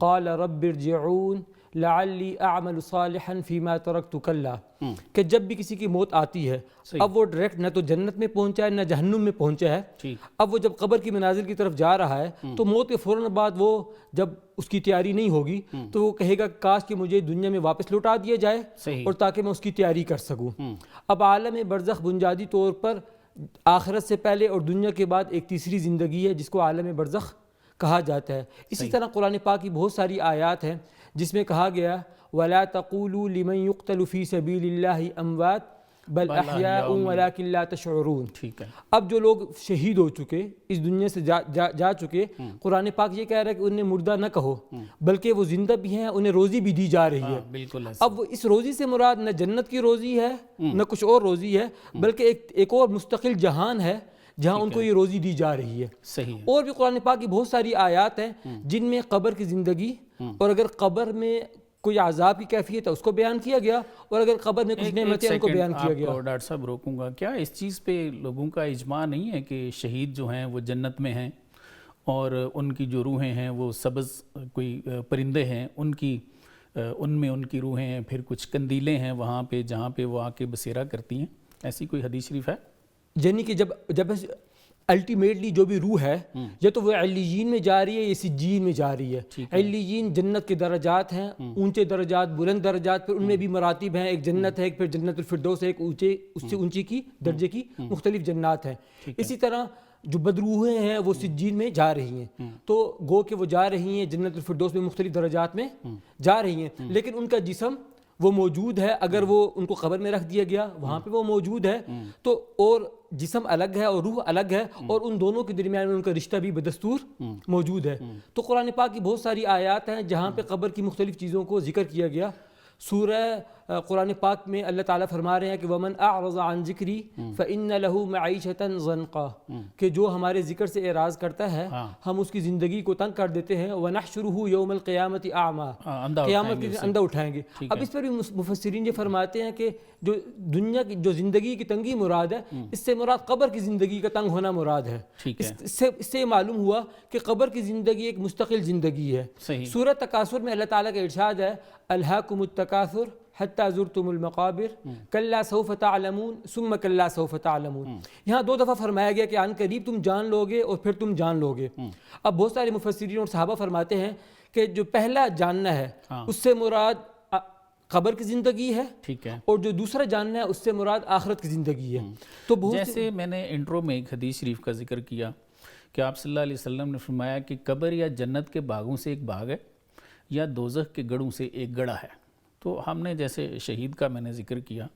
قال رب ارجعون لعلی اعمل صالحا فیما ترکت کلا، کہ جب بھی کسی کی موت آتی ہے اب وہ ڈائریکٹ نہ تو جنت میں پہنچا ہے نہ جہنم میں پہنچا ہے، اب وہ جب قبر کی منازل کی طرف جا رہا ہے تو موت کے فوراً بعد وہ جب اس کی تیاری نہیں ہوگی تو وہ کہے گا کاش کہ مجھے دنیا میں واپس لوٹا دیا جائے اور تاکہ میں اس کی تیاری کر سکوں۔ اب عالم برزخ بنیادی طور پر آخرت سے پہلے اور دنیا کے بعد ایک تیسری زندگی ہے جس کو عالم برزخ کہا جاتا ہے۔ اسی طرح قرآن پاک کی بہت ساری آیات ہیں جس میں کہا گیا وَلَا تَقُولُوا لِمَن يُقْتَلُ فِي سَبِيلِ اللَّهِ أَمْوَاتٌ بَلْ أَحْيَاءٌ وَلَكِنْ لَا تَشْعُرُونَ۔ اب جو لوگ شہید ہو چکے، اس دنیا سے جا چکے، قرآن پاک یہ کہہ رہا ہے کہ انہیں مردہ نہ کہو بلکہ وہ زندہ بھی ہیں، انہیں روزی بھی دی جا رہی ہے۔ اب اس روزی سے مراد نہ جنت کی روزی ہے نہ کچھ اور روزی ہے، بلکہ ایک اور مستقل جہان ہے جہاں ان کو یہ روزی دی جا رہی ہے۔ اور بھی قرآن پاک کی بہت ساری آیات ہیں جن میں قبر کی زندگی اور اگر قبر میں کوئی عذاب کی کیفیت ہے اس کو بیان کیا گیا، اور اگر قبر میں کچھ نعمتیں ان کو بیان کیا گیا۔ ڈاکٹر صاحب روکوں گا، کیا اس چیز پہ لوگوں کا اجماع نہیں ہے کہ شہید جو ہیں وہ جنت میں ہیں اور ان کی جو روحیں ہیں وہ سبز کوئی پرندے ہیں، ان میں ان کی روحیں ہیں، پھر کچھ قندیلیں ہیں وہاں پہ جہاں پہ وہ آ کے بسیرا کرتی ہیں، ایسی کوئی حدیث شریف ہے؟ یعنی کہ جب الٹیمیٹلی جو بھی روح ہے یا تو وہ علیین میں جا رہی ہے یا سجین میں جا رہی ہے۔ علیین جنت کے درجات ہیں، اونچے درجات، بلند درجات، پھر ان میں بھی مراتب ہیں، ایک جنت ہے، ایک پھر جنت الفردوس ہے، ایک اس سے اونچی کی درجے کی مختلف جنات ہیں۔ اسی طرح جو بدروحیں ہیں وہ سجین میں جا رہی ہیں، تو گو کہ وہ جا رہی ہیں جنت الفردوس میں مختلف درجات میں جا رہی ہیں، لیکن ان کا جسم وہ موجود ہے، اگر وہ ان کو قبر میں رکھ دیا گیا وہاں پہ وہ موجود ہے، تو اور جسم الگ ہے اور روح الگ ہے، اور ان دونوں کے درمیان ان کا رشتہ بھی بدستور موجود ہے۔ تو قرآن پاک کی بہت ساری آیات ہیں جہاں پہ قبر کی مختلف چیزوں کو ذکر کیا گیا۔ سورہ قرآن پاک میں اللہ تعالیٰ فرما رہے ہیں کہ وَمَنْ أَعْرَضَ عَنْ ذِكْرِي فَإِنَّ لَهُ مَعِيشَةً ضَنْقًا، کہ جو ہمارے ذکر سے اعراض کرتا ہے ہم اس کی زندگی کو تنگ کر دیتے ہیں۔ وَنَحْشُرُهُ يَوْمَ الْقِيَامَةِ أَعْمَى، قیامت کے دن اندھا اٹھائیں گے۔ اب اس پر بھی مفسرین یہ فرماتے ہیں کہ جو دنیا کی جو زندگی کی تنگی مراد ہے، اس سے مراد قبر کی زندگی کا تنگ ہونا مراد ہے۔ اس سے معلوم ہوا کہ قبر کی زندگی ایک مستقل زندگی ہے۔ سورہ تکاثر میں اللہ تعالیٰ کا ارشاد ہے الہاکم التکاثر حتی زرتم المقابر کلا سوف تعلمون ثم کلا سوف تعلمون۔ یہاں دو دفعہ فرمایا گیا کہ عن قریب تم جان لوگے اور پھر تم جان لوگے۔ اب بہت سارے مفسرین اور صحابہ فرماتے ہیں کہ جو پہلا جاننا ہے اس سے مراد قبر کی زندگی ہے، اور جو دوسرا جاننا ہے اس سے مراد آخرت کی زندگی ہے۔ تو جیسے میں نے انٹرو میں ایک حدیث شریف کا ذکر کیا کہ آپ صلی اللہ علیہ وسلم نے فرمایا کہ قبر یا جنت کے باغوں سے ایک باغ ہے یا دوزخ کے گڑھوں سے ایک گڑھا ہے۔ تو ہم نے جیسے شہید کا میں نے ذکر کیا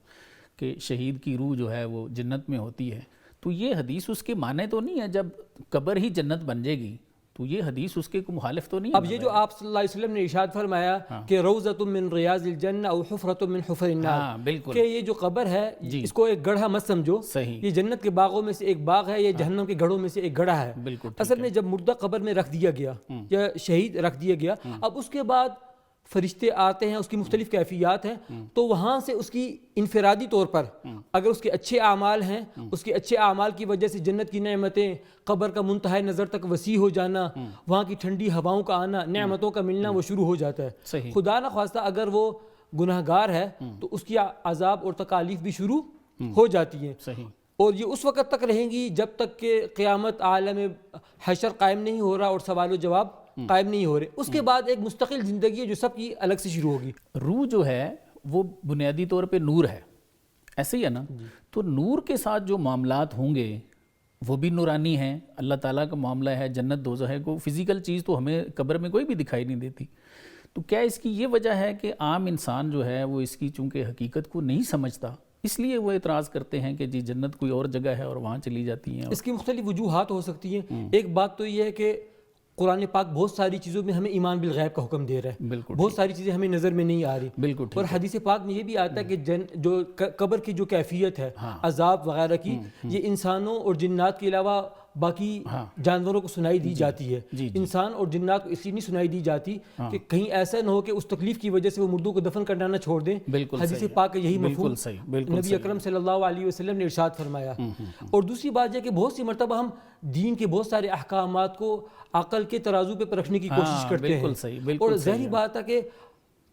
کہ شہید کی روح جو ہے وہ جنت میں ہوتی ہے، تو یہ حدیث اس کے معنی تو نہیں ہے جب قبر ہی جنت بن جائے گی، تو یہ حدیث اس کے مخالف تو نہیں ہے؟ اب یہ جو آپ صلی اللہ علیہ وسلم نے ارشاد فرمایا کہ روضۃ من ریاض الجنہ او حفرۃ من حفر النار، کہ یہ جو قبر ہے اس کو ایک گڑھا مت سمجھو، یہ جنت کے باغوں میں سے ایک باغ ہے، یہ جہنم کے گڑھوں میں سے ایک گڑھا ہے۔ اصل میں جب مردہ قبر میں رکھ دیا گیا یا شہید رکھ دیا گیا، اب اس کے بعد فرشتے آتے ہیں، اس کی مختلف کیفیات ہیں، تو وہاں سے اس کی انفرادی طور پر اگر اس کے اچھے اعمال ہیں، اس کے اچھے اعمال کی وجہ سے جنت کی نعمتیں، قبر کا منتہا نظر تک وسیع ہو جانا، وہاں کی ٹھنڈی ہواؤں کا آنا، نعمتوں کا ملنا وہ شروع ہو جاتا ہے۔ خدا نہ خواستہ اگر وہ گناہگار ہے تو اس کی عذاب اور تکالیف بھی شروع ہو جاتی ہیں، اور یہ اس وقت تک رہیں گی جب تک کہ قیامت عالم حشر قائم نہیں ہو رہا اور سوال و جواب قائم نہیں ہو رہے۔ اس کے بعد ایک مستقل زندگی ہے جو سب کی الگ سے شروع ہوگی۔ روح جو ہے وہ بنیادی طور پہ نور ہے، ایسے ہی ہے نا؟ تو نور کے ساتھ جو معاملات ہوں گے وہ بھی نورانی ہیں، اللہ تعالیٰ کا معاملہ ہے، جنت دوزخ ہے، کوئی فزیکل چیز تو ہمیں قبر میں کوئی بھی دکھائی نہیں دیتی۔ تو کیا اس کی یہ وجہ ہے کہ عام انسان جو ہے وہ اس کی چونکہ حقیقت کو نہیں سمجھتا، اس لیے وہ اعتراض کرتے ہیں کہ جی جنت کوئی اور جگہ ہے اور وہاں چلی جاتی ہیں؟ اس کی مختلف وجوہات ہو سکتی ہیں۔ ایک بات تو یہ ہے کہ قرآن پاک بہت ساری چیزوں میں ہمیں ایمان بالغیب کا حکم دے رہا ہے، بہت ساری چیزیں ہمیں نظر میں نہیں آ رہی، اور حدیث پاک میں یہ بھی آتا ہے کہ جو قبر کی جو کیفیت ہے عذاب وغیرہ کی، یہ انسانوں اور جنات کے علاوہ باقی جانوروں کو سنائی دی جاتی ہے، انسان اور جنات کو اس لیے نہیں سنائی دی جاتی کہ کہیں ایسا نہ ہو کہ اس تکلیف کی وجہ سے وہ مردوں کو دفن کرنا نہ چھوڑ دیں۔ حدیث پاک کا یہی مفہوم نبی اکرم صلی اللہ علیہ وسلم نے ارشاد فرمایا۔ اور دوسری بات یہ کہ بہت سی مرتبہ ہم دین کے بہت سارے احکامات کو عقل کے ترازو پہ پرکھنے کی کوشش کرتے ہیں، اور ظاہری بات ہے کہ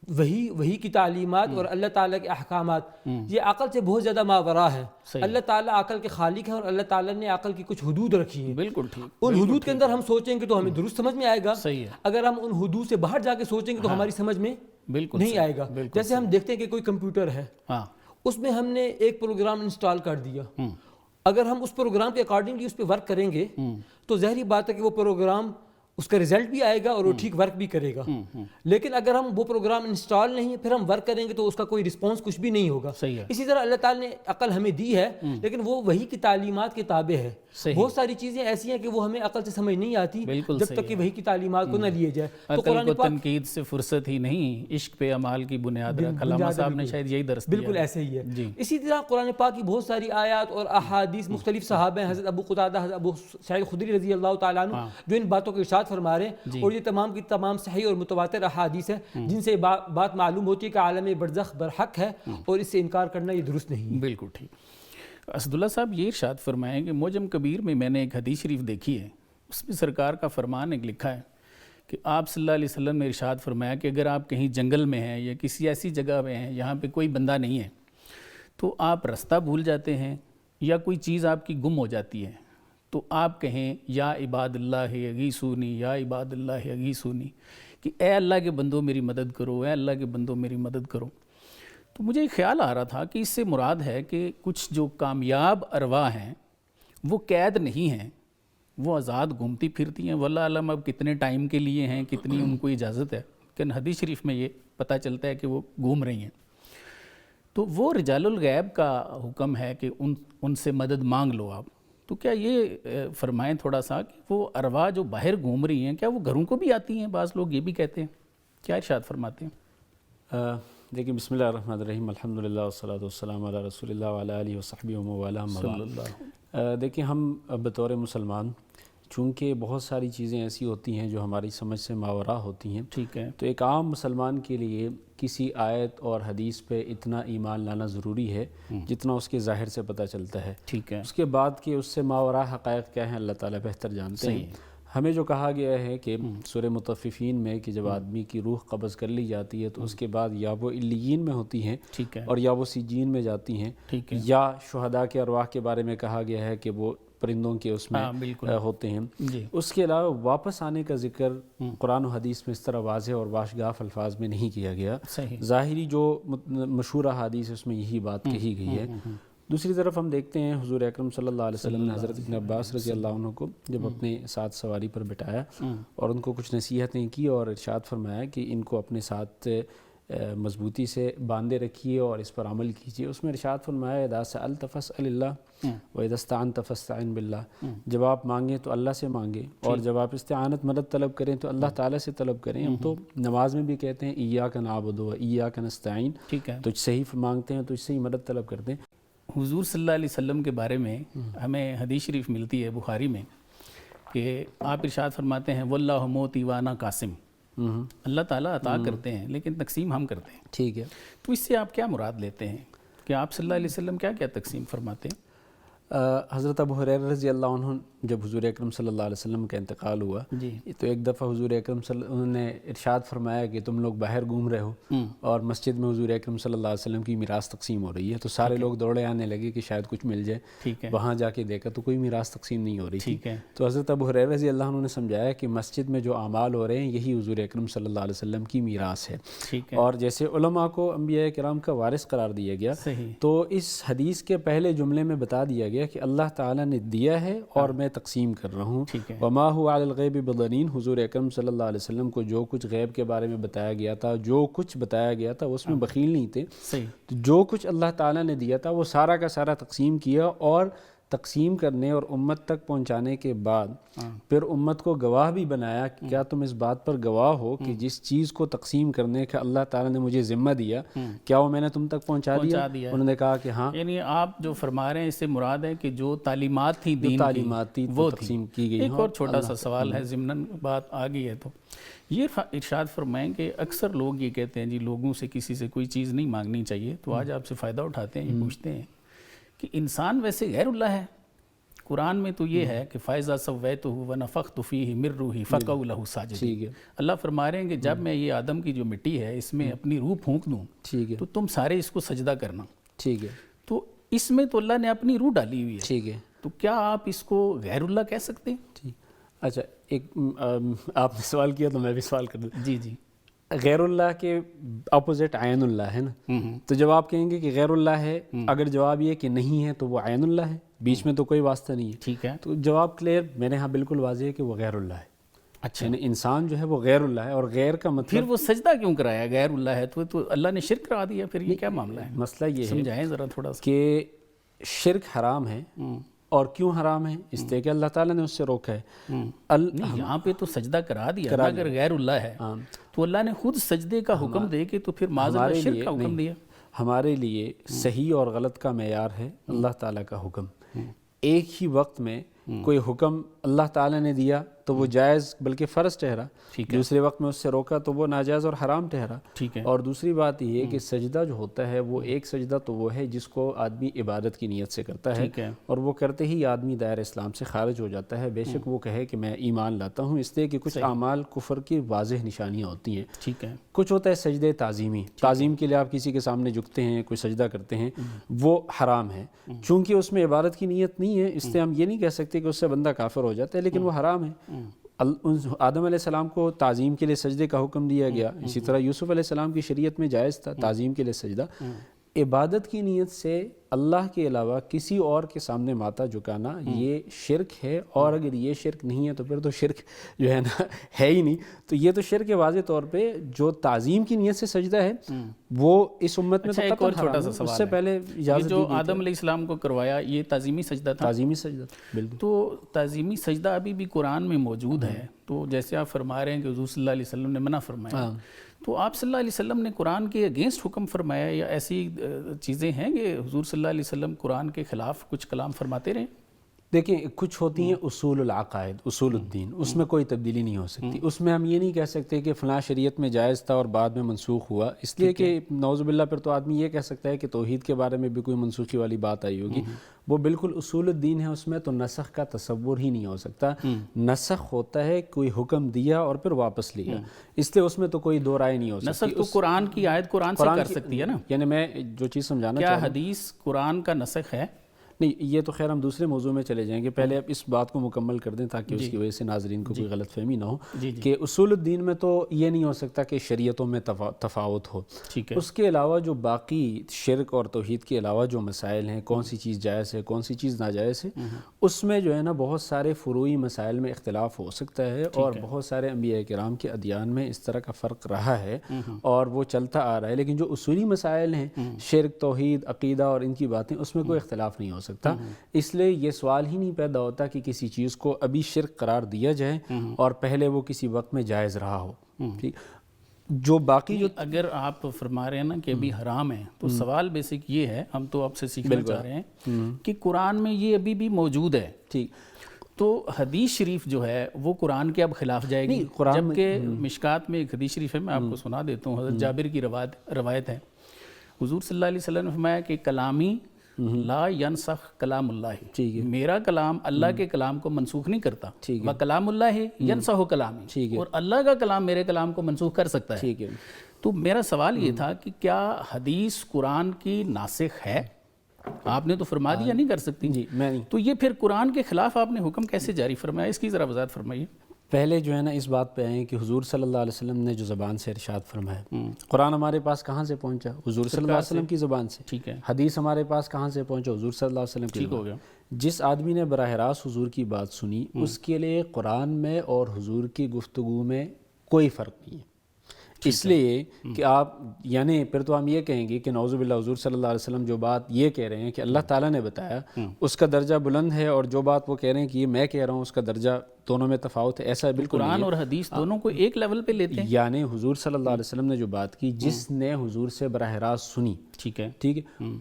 وہی کی تعلیمات اور اللہ تعالیٰ کے احکامات یہ عقل سے بہت زیادہ ماورا ہے۔ اللہ تعالیٰ عقل کے خالق ہیں اور اللہ تعالیٰ نے عقل کی کچھ حدود رکھی ہیں، بالکل ٹھیک، ان حدود کے اندر ہم سوچیں گے تو ہمیں درست سمجھ میں آئے گا، اگر ہم ان حدود سے باہر جا کے سوچیں گے تو ہماری سمجھ میں نہیں آئے گا۔ جیسے ہم دیکھتے ہیں کہ کوئی کمپیوٹر ہے، اس میں ہم نے ایک پروگرام انسٹال کر دیا، اگر ہم اس پروگرام کے اکارڈنگلی اس پہ ورک کریں گے تو ظاہری بات ہے کہ وہ پروگرام اس کا رزلٹ بھی آئے گا اور وہ ٹھیک ورک بھی کرے گا۔ لیکن اگر ہم وہ پروگرام انسٹال نہیں ہے پھر ہم ورک کریں گے تو اس کا کوئی رسپانس کچھ بھی نہیں ہوگا۔ اسی طرح اللہ تعالیٰ نے عقل ہمیں دی ہے لیکن وہ وہی کی تعلیمات کے تابع ہے۔ بہت ساری چیزیں ایسی ہیں کہ وہ ہمیں عقل سے سمجھ نہیں آتی جب تک کہ وہی کی تعلیمات کو نہ لیے جائے۔ تو قرآن کو تنقید سے فرصت ہی نہیں، عشق پہ اعمال کی بنیاد رکھ، علامہ صاحب نے شاید یہی درس دیا۔ بالکل ایسے ہی ہے۔ اسی طرح قرآن پاک کی بہت ساری آیات اور احادیث، مختلف صحابہ ہیں، حضرت ابو قتادہ، حضرت ابو سعید خدری رضی اللہ تعالیٰ عنہ جو ان باتوں کو ارشاد فرما رہے ہیں، اور یہ تمام کی تمام صحیح اور متواتر احادیث ہیں جن سے بات معلوم ہوتی ہے کہ عالم برزخ برحق ہے اور اس سے انکار کرنا یہ درست نہیں ہے۔ بالکل ٹھیک۔ اسداللہ صاحب یہ ارشاد فرمائیں کہ معجم کبیر میں نے ایک حدیث شریف دیکھی ہے، اس میں سرکار کا فرمان ایک لکھا ہے کہ آپ صلی اللہ علیہ وسلم نے ارشاد فرمایا کہ اگر آپ کہیں جنگل میں ہیں یا کسی ایسی جگہ میں ہیں یہاں پہ کوئی بندہ نہیں ہے تو آپ رستہ بھول جاتے ہیں یا کوئی چیز آپ کی گم ہو جاتی ہے تو آپ کہیں یا عباد اللہ اغیثونی، یا عباد اللہ اغیثونی، کہ اے اللہ کے بندوں میری مدد کرو، اے اللہ کے بندوں میری مدد کرو۔ تو مجھے ایک خیال آ رہا تھا کہ اس سے مراد ہے کہ کچھ جو کامیاب ارواح ہیں وہ قید نہیں ہیں، وہ آزاد گھومتی پھرتی ہیں، واللہ علم اب کتنے ٹائم کے لیے ہیں، کتنی ان کو اجازت ہے، لیکن حدیث شریف میں یہ پتہ چلتا ہے کہ وہ گھوم رہی ہیں۔ تو وہ رجال الغیب کا حکم ہے کہ ان سے مدد مانگ لو آپ، تو کیا یہ فرمائیں تھوڑا سا کہ وہ ارواح جو باہر گھوم رہی ہیں کیا وہ گھروں کو بھی آتی ہیں؟ بعض لوگ یہ بھی کہتے ہیں، کیا ارشاد فرماتے ہیں؟ دیکھیں بسم اللہ الرحمن الرحیم، الحمدللہ والصلاۃ والسلام علی رسول اللہ وعلی آلہ وصحبہ ومن والاه۔ دیکھیں ہم بطور مسلمان چونکہ بہت ساری چیزیں ایسی ہوتی ہیں جو ہماری سمجھ سے ماوراء ہوتی ہیں، ٹھیک ہے، تو ایک عام مسلمان کے لیے کسی آیت اور حدیث پہ اتنا ایمان لانا ضروری ہے جتنا اس کے ظاہر سے پتہ چلتا ہے، ٹھیک ہے، اس کے بعد کہ اس سے ماوراء حقائق کیا ہیں اللہ تعالیٰ بہتر جانتے ہیں۔ ہمیں جو کہا گیا ہے کہ سورہ مطففین میں کہ جب آدمی کی روح قبض کر لی جاتی ہے تو اس کے بعد یا وہ علیین میں ہوتی ہیں اور یا وہ سجین میں جاتی ہیں، یا شہداء کے ارواح کے بارے میں کہا گیا ہے کہ وہ پرندوں کے اس میں ہوتے ہیں۔ اس کے علاوہ واپس آنے کا ذکر قرآن و حدیث میں اس طرح واضح اور واشگاف الفاظ میں نہیں کیا گیا، ظاہری جو مشہور حدیث ہے اس میں یہی بات کہی گئی ہے۔ دوسری طرف ہم دیکھتے ہیں حضور اکرم صلی اللہ علیہ وسلم نے حضرت ابن عباس رضی اللہ عنہ کو جب اپنے ساتھ سواری پر بٹھایا اور ان کو کچھ نصیحتیں کی اور ارشاد فرمایا کہ ان کو اپنے ساتھ مضبوطی سے باندھے رکھیے اور اس پر عمل کیجیے، اس میں ارشاد فرمایا اذا سألت فاسأل اللہ واذا استعنت فاستعن باللہ، جب آپ مانگیں تو اللہ سے مانگیں اور جب آپ استعانت مدد طلب کریں تو اللہ تعالیٰ سے طلب کریں۔ ہم تو نماز میں بھی کہتے ہیں ایاک نعبد و ایاک نستعین، تجھ سے ہی مانگتے ہیں، تجھ سے ہی مدد طلب کرتے ہیں۔ حضور صلی اللہ علیہ وسلم کے بارے میں ہمیں حدیث شریف ملتی ہے بخاری میں کہ آپ ارشاد فرماتے ہیں واللہ موتی وانا قاسم، اللہ تعالیٰ عطا کرتے ہیں لیکن تقسیم ہم کرتے ہیں، ٹھیک ہے، تو اس سے آپ کیا مراد لیتے ہیں کہ آپ صلی اللہ علیہ وسلم کیا کیا تقسیم فرماتے ہیں؟ حضرت ابو ہریرہ رضی اللہ عنہ جب حضور اکرم صلی اللہ علیہ وسلم کا انتقال ہوا تو ایک دفعہ حضور اکرم انہوں نے ارشاد فرمایا کہ تم لوگ باہر گھوم رہے ہو اور مسجد میں حضور اکرم صلی اللہ علیہ وسلم کی میراث تقسیم ہو رہی ہے، تو سارے لوگ دوڑے آنے لگے کہ شاید کچھ مل جائے، وہاں جا کے دیکھا تو کوئی میراث تقسیم نہیں ہو رہی تھی۔ تو حضرت ابو ہریرہ رضی اللہ عنہ نے سمجھایا کہ مسجد میں جو اعمال ہو رہے ہیں یہی حضور اکرم صلی اللہ علیہ وسلم کی میراث ہے، اور جیسے علماء کو انبیاء کرام کا وارث قرار دیا گیا تو اس حدیث کے پہلے جملے میں بتا دیا گیا کہ اللہ تعالیٰ نے دیا ہے اور میں تقسیم کر رہا ہوں۔ وما هو علی الغیب بضنین، حضور اکرم صلی اللہ علیہ وسلم کو جو کچھ غیب کے بارے میں بتایا گیا تھا، جو کچھ بتایا گیا تھا اس میں بخیل نہیں تھے، جو کچھ اللہ تعالیٰ نے دیا تھا وہ سارا کا سارا تقسیم کیا اور تقسیم کرنے اور امت تک پہنچانے کے بعد پھر امت کو گواہ بھی بنایا کہ کیا تم اس بات پر گواہ ہو کہ جس چیز کو تقسیم کرنے کا اللہ تعالیٰ نے مجھے ذمہ دیا کیا وہ میں نے تم تک پہنچا دیا؟ انہوں نے کہا کہ ہاں. یعنی آپ جو فرما رہے ہیں اس سے مراد ہے کہ جو تعلیمات تھی دین تعلیماتی وہ تقسیم کی گئی. ایک اور چھوٹا سا سوال ہے ضمناً بات آ گئی ہے تو یہ ارشاد فرمائیں کہ اکثر لوگ یہ کہتے ہیں جی لوگوں سے کسی سے کوئی چیز نہیں مانگنی چاہیے، تو آج آپ سے فائدہ اٹھاتے ہیں، یہ پوچھتے ہیں کہ انسان ویسے غیر اللہ ہے؟ قرآن میں تو یہ ہے کہ فَإِذَا سَوَّيْتُهُ وَنَفَخْتُ فِيهِ مِن رُوحِي فَقَعُوا لَهُ سَاجِدِينَ. اللہ فرما رہے ہیں کہ جب میں یہ آدم کی جو مٹی ہے اس میں اپنی روح پھونک دوں تو تم سارے اس کو سجدہ کرنا. ٹھیک ہے. تو اس میں تو اللہ نے اپنی روح ڈالی ہوئی ہے. ٹھیک ہے. تو کیا آپ اس کو غیر اللہ کہہ سکتے ہیں؟ ٹھیک. اچھا، ایک آپ نے سوال کیا تو میں بھی سوال کر دوں. جی جی. غیر اللہ کے اپوزٹ عین اللہ ہے نا، تو جب آپ کہیں گے کہ غیر اللہ ہے، اگر جواب یہ کہ نہیں ہے تو وہ عین اللہ ہے، بیچ میں تو کوئی واسطہ نہیں ہے. ٹھیک ہے. تو جواب کلیئر میرے ہاں بالکل واضح ہے کہ وہ غیر اللہ ہے. اچھا، یعنی انسان جو ہے وہ غیر اللہ ہے، اور غیر کا مطلب پھر وہ سجدہ کیوں کرایا؟ غیر اللہ ہے تو اللہ نے شرک کرا دیا، پھر یہ کیا معاملہ ہے؟ مسئلہ یہ ہے سمجھائیں ذرا تھوڑا سا کہ شرک حرام ہے. اور کیوں حرام ہے؟ اس لیے کہ اللہ تعالیٰ نے اس سے روکا ہے. نہیں، یہاں پہ تو سجدہ کرا دیا نا. اگر غیر اللہ ہے تو اللہ نے خود سجدے کا حکم دے کے تو پھر معاذ اللہ شرک کا حکم دیا. ہمارے لیے صحیح اور غلط کا معیار ہے اللہ تعالیٰ کا حکم. ایک ہی وقت میں کوئی حکم اللہ تعالیٰ نے دیا تو وہ جائز بلکہ فرض ٹھہرا، دوسرے وقت میں اس سے روکا تو وہ ناجائز اور حرام ٹھہرا. ٹھیک ہے. اور دوسری بات یہ ہے کہ سجدہ جو ہوتا ہے وہ ایک سجدہ تو وہ ہے جس کو آدمی عبادت کی نیت سے کرتا ہے، اور وہ کرتے ہی آدمی دائرہ اسلام سے خارج ہو جاتا ہے، بے شک وہ کہے کہ میں ایمان لاتا ہوں. اس لیے کہ کچھ اعمال کفر کی واضح نشانیاں ہوتی ہیں. ٹھیک ہے. کچھ ہوتا ہے سجدے تعظیمی، تعظیم کے لیے آپ کسی کے سامنے جھکتے ہیں، کوئی سجدہ کرتے ہیں، وہ حرام ہے. چونکہ اس میں عبادت کی نیت نہیں ہے اس لیے ہم یہ نہیں کہہ سکتے کہ اس سے بندہ کافر ہو جاتا ہے، لیکن وہ حرام ہے. آدم علیہ السلام کو تعظیم کے لیے سجدے کا حکم دیا گیا، اسی طرح یوسف علیہ السلام کی شریعت میں جائز تھا تعظیم کے لیے سجدہ. عبادت کی نیت سے اللہ کے علاوہ کسی اور کے سامنے ماتھا جھکانا یہ شرک ہے، اور اگر یہ شرک نہیں ہے تو پھر تو شرک جو ہے نا ہے ہی نہیں. تو یہ تو شرک ہے واضح طور پہ. جو تعظیم کی نیت سے سجدہ ہے وہ اس امت میں تو ایک اور چھوٹا سا سوال اس سے پہلے اجازت جو آدم علیہ السلام کو کروایا یہ تعظیمی سجدہ تھا. تعظیمی سجدہ بالکل. تو تعظیمی سجدہ ابھی بھی قرآن میں موجود ہے. تو جیسے آپ فرما رہے ہیں کہ حضور صلی اللہ علیہ وسلم نے منع فرمایا، تو آپ صلی اللہ علیہ وسلم نے قرآن کے اگینسٹ حکم فرمایا یا ایسی چیزیں ہیں کہ حضور صلی اللہ علیہ وسلم قرآن کے خلاف کچھ کلام فرماتے رہے؟ دیکھیں، کچھ ہوتی ہیں اصول العقائد، اصول الدین، اس میں کوئی تبدیلی نہیں ہو سکتی. اس میں ہم یہ نہیں کہہ سکتے کہ فلاں شریعت میں جائز تھا اور بعد میں منسوخ ہوا، اس لیے کہ نعوذ باللہ پھر تو آدمی یہ کہہ سکتا ہے کہ توحید کے بارے میں بھی کوئی منسوخی والی بات آئی ہوگی. وہ بالکل اصول الدین ہے، اس میں تو نسخ کا تصور ہی نہیں ہو سکتا. نسخ ہوتا ہے کوئی حکم دیا اور پھر واپس لیا، اس لیے اس میں تو کوئی دو رائے نہیں ہو سکتی. نسخ تو قرآن کی آیت قرآن سے کر سکتی ہے نا. یعنی میں جو چیز سمجھانا کیا حدیث قرآن کا نسخ ہے؟ نہیں، یہ تو خیر ہم دوسرے موضوع میں چلے جائیں گے. پہلے اب اس بات کو مکمل کر دیں تاکہ اس کی وجہ سے ناظرین کو کوئی غلط فہمی نہ ہو کہ اصول الدین میں تو یہ نہیں ہو سکتا کہ شریعتوں میں تفاوت ہو. اس کے علاوہ جو باقی شرک اور توحید کے علاوہ جو مسائل ہیں، کون سی چیز جائز ہے کون سی چیز ناجائز ہے، اس میں جو ہے نا بہت سارے فروعی مسائل میں اختلاف ہو سکتا ہے. اور بہت سارے انبیاء کرام کے ادیان میں اس طرح کا فرق رہا ہے اور وہ چلتا آ رہا ہے. لیکن جو اصولی مسائل ہیں، شرک، توحید، عقیدہ اور ان کی باتیں، اس میں کوئی اختلاف نہیں ہو سکتا. اس لیے یہ سوال ہی نہیں پیدا ہوتا کہ کسی چیز کو ابھی شرک قرار دیا جائے اور پہلے وہ کسی وقت میں جائز رہا ہو. ٹھیک. جو باقی جو اگر آپ فرما رہے ہیں نا کہ ابھی حرام ہے، تو سوال بیسک یہ ہے، ہم تو آپ سے سیکھنا چاہ رہے ہیں کہ قرآن میں یہ ابھی بھی موجود ہے. ٹھیک. تو حدیث شریف جو ہے وہ قرآن کے اب خلاف جائے گی. جبکہ مشکات میں ایک حدیث شریف ہے، میں آپ کو سنا دیتا ہوں. حضرت جابر کی روایت ہے، حضور صلی اللہ علیہ وسلم نے فرمایا کہ کلامی لا ینسخ کلام اللہ، میرا کلام اللہ کے کلام کو منسوخ نہیں کرتا. کلام اللہ ینسخ کلامی، اور اللہ کا کلام میرے کلام کو منسوخ کر سکتا ہے. تو میرا سوال یہ تھا کہ کیا حدیث قرآن کی ناسخ ہے؟ آپ نے تو فرما دیا نہیں کر سکتی. میں نہیں. تو یہ پھر قرآن کے خلاف آپ نے حکم کیسے جاری فرمایا؟ اس کی ذرا وضاحت فرمائیے. پہلے جو ہے نا اس بات پہ آئیں کہ حضور صلی اللہ علیہ وسلم نے جو زبان سے ارشاد فرمایا، قرآن ہمارے پاس کہاں سے پہنچا؟ حضور صلی اللہ علیہ وسلم کی زبان سے. ٹھیک ہے. حدیث ہمارے پاس کہاں سے پہنچا؟ حضور صلی اللہ علیہ وسلم کی. ٹھیک ہو گیا. جس آدمی نے براہ راست حضور کی بات سنی، اس کے لیے قرآن میں اور حضور کی گفتگو میں کوئی فرق نہیں ہے. اس لیے کہ آپ یعنی پھر تو ہم یہ کہیں گے کہ نعوذ باللہ حضور صلی اللہ علیہ وسلم جو بات یہ کہہ رہے ہیں کہ اللہ تعالیٰ نے بتایا اس کا درجہ بلند ہے، اور جو بات وہ کہہ رہے ہیں کہ یہ میں کہہ رہا ہوں اس کا درجہ دونوں میں تفاوت ہے، ایسا بالکل نہیں ہے۔ قرآن اور حدیث دونوں کو ایک لیول پہ لیتے ہیں، یعنی حضور صلی اللہ علیہ وسلم نے جو بات کی، جس نے حضور سے براہ راست سنی، ٹھیک ہے،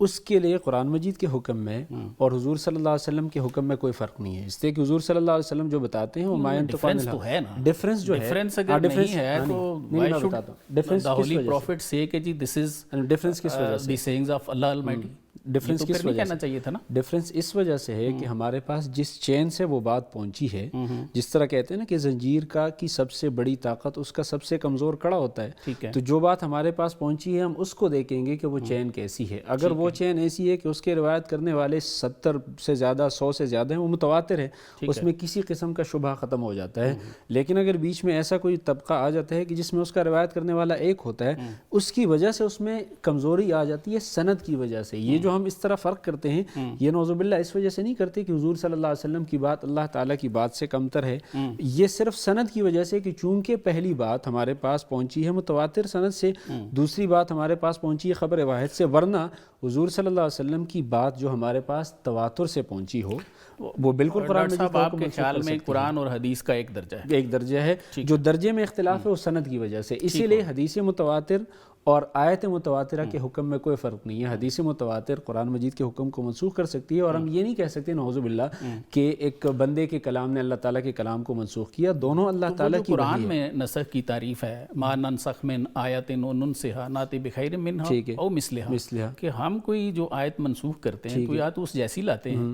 اس کے لیے قرآن مجید کے حکم میں اور حضور صلی اللہ علیہ وسلم کے حکم میں کوئی فرق نہیں ہے، اس لیے کہ حضور صلی اللہ علیہ وسلم جو بتاتے ہیں وہ ڈفرینس تو ہے نا، ڈفرینس جو ہے، ڈفرینس اگر نہیں ہے تو میں بتاتا ہوں difference the holy prophet say کہ جی this is ڈفرینس کس وجہ سے، the sayings of Allah Almighty، difference کس وجہ کہنا چاہیے تھا نا، ڈفرینس اس وجہ سے ہے کہ ہمارے پاس جس چین سے وہ بات پہنچی ہے، جس طرح کہتے ہیں نا کہ زنجیر کی سب سے بڑی طاقت اس کا سب سے کمزور کڑا ہوتا ہے، ٹھیک ہے، تو جو بات ہمارے پاس پہنچی ہے ہم اس کو دیکھیں گے کہ وہ چین کیسی ہے۔ اگر وہ چین ایسی ہے کہ اس کے روایت کرنے والے 70 سے زیادہ 100 سے زیادہ ہیں، وہ متواتر ہے، اس میں کسی قسم کا شبہ ختم ہو جاتا ہے۔ لیکن اگر بیچ میں ایسا کوئی طبقہ آ جاتا ہے کہ جس میں اس کا روایت کرنے والا ایک ہوتا ہے، اس کی وجہ سے اس میں کمزوری آ جاتی ہے سند کی وجہ سے۔ یہ جو ہم اس طرح فرق کرتے ہیں، یہ نعوذ باللہ اس وجہ سے نہیں کرتے کہ حضور صلی اللہ علیہ وسلم کی بات اللہ تعالیٰ کی بات سے کمتر ہے، یہ صرف سند کی وجہ سے کہ چونکہ پہلی بات ہمارے پاس پہنچی ہے متواتر سند سے، دوسری بات ہمارے پاس پہنچی ہے خبر واحد سے، ورنہ حضور صلی اللہ علیہ وسلم کی بات جو ہمارے پاس تواتر سے پہنچی ہو وہ بالکل قرآن مجید صاحب آپ کے خیال میں قرآن اور حدیث کا ایک درجہ ہے، ایک درجہ ہے، جو درجے میں اختلاف ہے وہ سند کی وجہ سے، اسی لیے حدیث متواتر اور آیت متواترہ کے حکم میں کوئی فرق نہیں ہے۔ حدیث متواتر قرآن مجید کے حکم کو منسوخ کر سکتی ہے، اور ہم یہ نہیں کہہ سکتے نعوذ باللہ کہ ایک بندے کے کلام نے اللہ تعالیٰ کے کلام کو منسوخ کیا، دونوں اللہ تعالیٰ کی قرآن میں نسخ کی تعریف ہے، ما ننسخ من آیت او ننسها ناتی بخیر منها او مثلها، کہ ہم کوئی جو آیت منسوخ کرتے ہیں تو یا تو اس جیسی لاتے ہیں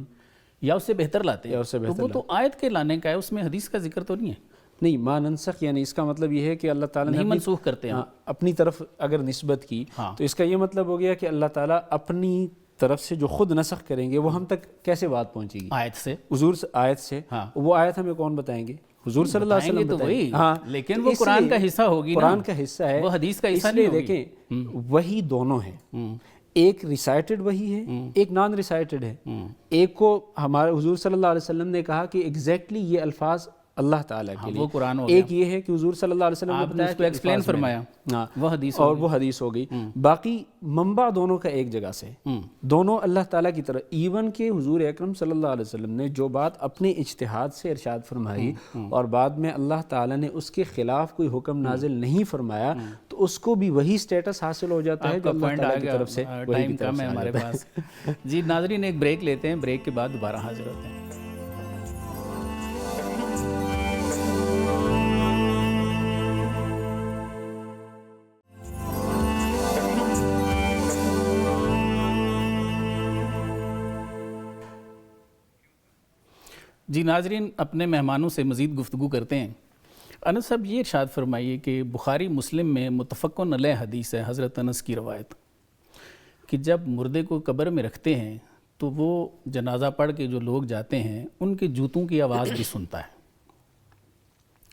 یا اس سے بہتر لاتے ہیں، تو وہ تو آیت کے لانے کا ہے، اس میں حدیث کا ذکر تو نہیں ہے۔ نہیں، ما ننسخ یعنی اس کا مطلب یہ ہے کہ اللہ تعالیٰ نے منسوخ کرتے ہیں اپنی طرف اگر نسبت کی تو اس کا یہ مطلب ہو گیا کہ اللہ تعالیٰ اپنی طرف سے جو خود نسخ کریں گے وہ ہم تک کیسے بات پہنچے گی؟ آیت سے، حضور آیت سے، وہ آیت ہمیں کون بتائیں گے؟ حضور صلی اللہ علیہ وسلم بتائیں گے، ہاں، لیکن وہ قرآن کا حصہ ہوگی، قرآن کا حصہ ہے، وہ حدیث کا حصہ نہیں ہوگی۔ دیکھیں وہی دونوں ہیں، ایک ریسائٹڈ وہی ہے، ایک نان ریسائٹڈ ہے۔ ایک کو ہمارے حضور صلی اللہ علیہ وسلم نے کہا کہ ایگزیکٹلی یہ الفاظ اللہ تعالیٰ کے لیے، وہ قرآن ہو گیا، ایک یہ ہے کہ حضور صلی اللہ علیہ وسلم نے بتایا کہ ایکسپلین فرمایا، وہ حدیث اور وہ حدیث ہو گئی۔ باقی منبع دونوں کا ایک جگہ سے، دونوں اللہ تعالیٰ کی طرف، ایون کہ حضور اکرم صلی اللہ علیہ وسلم نے جو بات اپنے اجتہاد سے ارشاد فرمائی اور بعد میں اللہ تعالیٰ نے اس کے خلاف کوئی حکم نازل نہیں فرمایا، تو اس کو بھی وہی سٹیٹس حاصل ہو جاتا ہے جو اللہ تعالیٰ کی طرف سے، ٹائم کم ہے ہمارے پاس۔ جی ناظرین ایک بریک لیتے ہیں، بریک کے بعد دوبارہ حاضر ہوتے ہیں۔ جی ناظرین اپنے مہمانوں سے مزید گفتگو کرتے ہیں۔ انس صاحب یہ ارشاد فرمائیے کہ بخاری مسلم میں متفقن علیہ حدیث ہے، حضرت انس کی روایت، کہ جب مردے کو قبر میں رکھتے ہیں تو وہ جنازہ پڑھ کے جو لوگ جاتے ہیں ان کے جوتوں کی آواز بھی سنتا ہے،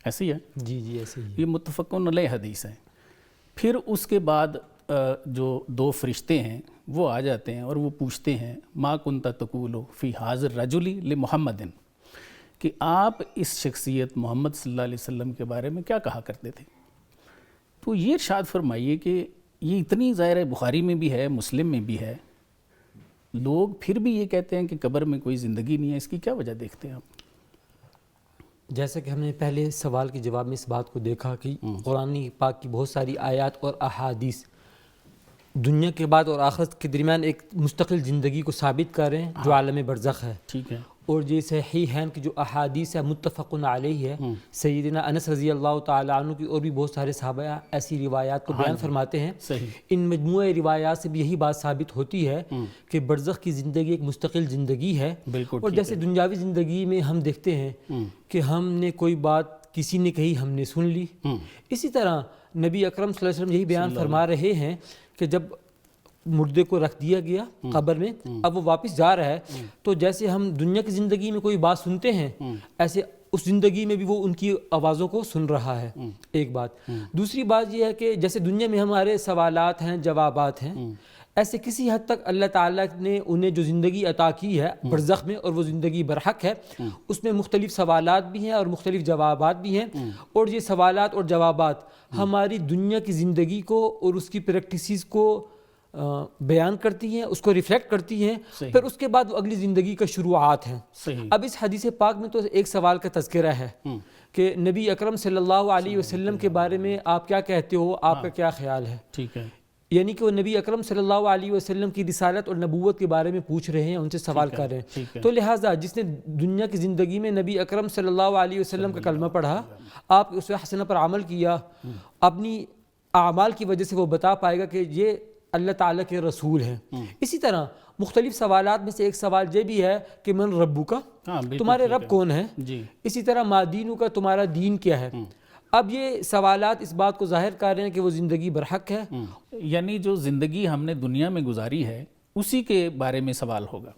ایسے ہی ہے؟ جی جی ایسے ہی، یہ متفقن علیہ حدیث ہے۔ پھر اس کے بعد جو دو فرشتے ہیں وہ آ جاتے ہیں اور وہ پوچھتے ہیں ما کنت تقول فی حاضر رجلی لمحمد، کہ آپ اس شخصیت محمد صلی اللہ علیہ وسلم کے بارے میں کیا کہا کرتے تھے؟ تو یہ ارشاد فرمائیے کہ یہ اتنی ظاہر ہے بخاری میں بھی ہے، مسلم میں بھی ہے، لوگ پھر بھی یہ کہتے ہیں کہ قبر میں کوئی زندگی نہیں ہے، اس کی کیا وجہ دیکھتے ہیں آپ؟ جیسا کہ ہم نے پہلے سوال کے جواب میں اس بات کو دیکھا کہ قرآن پاک کی بہت ساری آیات اور احادیث دنیا کے بعد اور آخرت کے درمیان ایک مستقل زندگی کو ثابت کر رہے ہیں جو عالم برزخ ہے، ٹھیک ہے، اور یہ صحیحین کی جو احادیث ہے متفقن علیہ ہے، سیدنا انس رضی اللہ تعالیٰ عنہ کی اور بھی بہت سارے صحابہ ایسی روایات کو بیان فرماتے ہیں۔ ان مجموعہ روایات سے بھی یہی بات ثابت ہوتی ہے کہ برزخ کی زندگی ایک مستقل زندگی ہے، اور جیسے دنیاوی زندگی میں ہم دیکھتے ہیں کہ ہم نے کوئی بات کسی نے کہی ہم نے سن لی، اسی طرح نبی اکرم صلی اللہ علیہ وسلم یہی بیان فرما رہے ہیں کہ جب مردے کو رکھ دیا گیا قبر میں، اب وہ واپس جا رہا ہے، تو جیسے ہم دنیا کی زندگی میں کوئی بات سنتے ہیں ایسے اس زندگی میں بھی وہ ان کی آوازوں کو سن رہا ہے، ایک بات۔ دوسری بات یہ ہے کہ جیسے دنیا میں ہمارے سوالات ہیں، جوابات ہیں، ایسے کسی حد تک اللہ تعالیٰ نے انہیں جو زندگی عطا کی ہے برزخ میں، اور وہ زندگی برحق ہے، اس میں مختلف سوالات بھی ہیں اور مختلف جوابات بھی ہیں، اور یہ سوالات اور جوابات ہماری دنیا کی زندگی کو اور اس کی پریکٹسز کو بیان کرتی ہیں، اس کو ریفلیکٹ کرتی ہیں، پھر اس کے بعد وہ اگلی زندگی کا شروعات ہیں۔ اب اس حدیث پاک میں تو ایک سوال کا تذکرہ ہے کہ نبی اکرم صلی اللہ علیہ وسلم کے بارے میں آپ کیا کہتے ہو، آپ کا کیا خیال ہے؟ ٹھیک ہے، یعنی کہ وہ نبی اکرم صلی اللہ علیہ وسلم کی رسالت اور نبوت کے بارے میں پوچھ رہے ہیں، ان سے سوال کر رہے ہیں۔ تو لہٰذا جس نے دنیا کی زندگی میں نبی اکرم صلی اللہ علیہ وسلم کا کلمہ پڑھا، آپ اس حسنہ پر عمل کیا، اپنی اعمال کی وجہ سے وہ بتا پائے گا کہ یہ اللہ تعالیٰ کے رسول ہیں۔ اسی طرح مختلف سوالات میں سے ایک سوال یہ بھی ہے کہ من ربو کا، تمہارے رب کون ہے؟ اسی طرح ما دینو کا، تمہارا دین کیا ہے؟ اب یہ سوالات اس بات کو ظاہر کر رہے ہیں کہ وہ زندگی برحق ہے، یعنی جو زندگی ہم نے دنیا میں گزاری ہے اسی کے بارے میں سوال ہوگا۔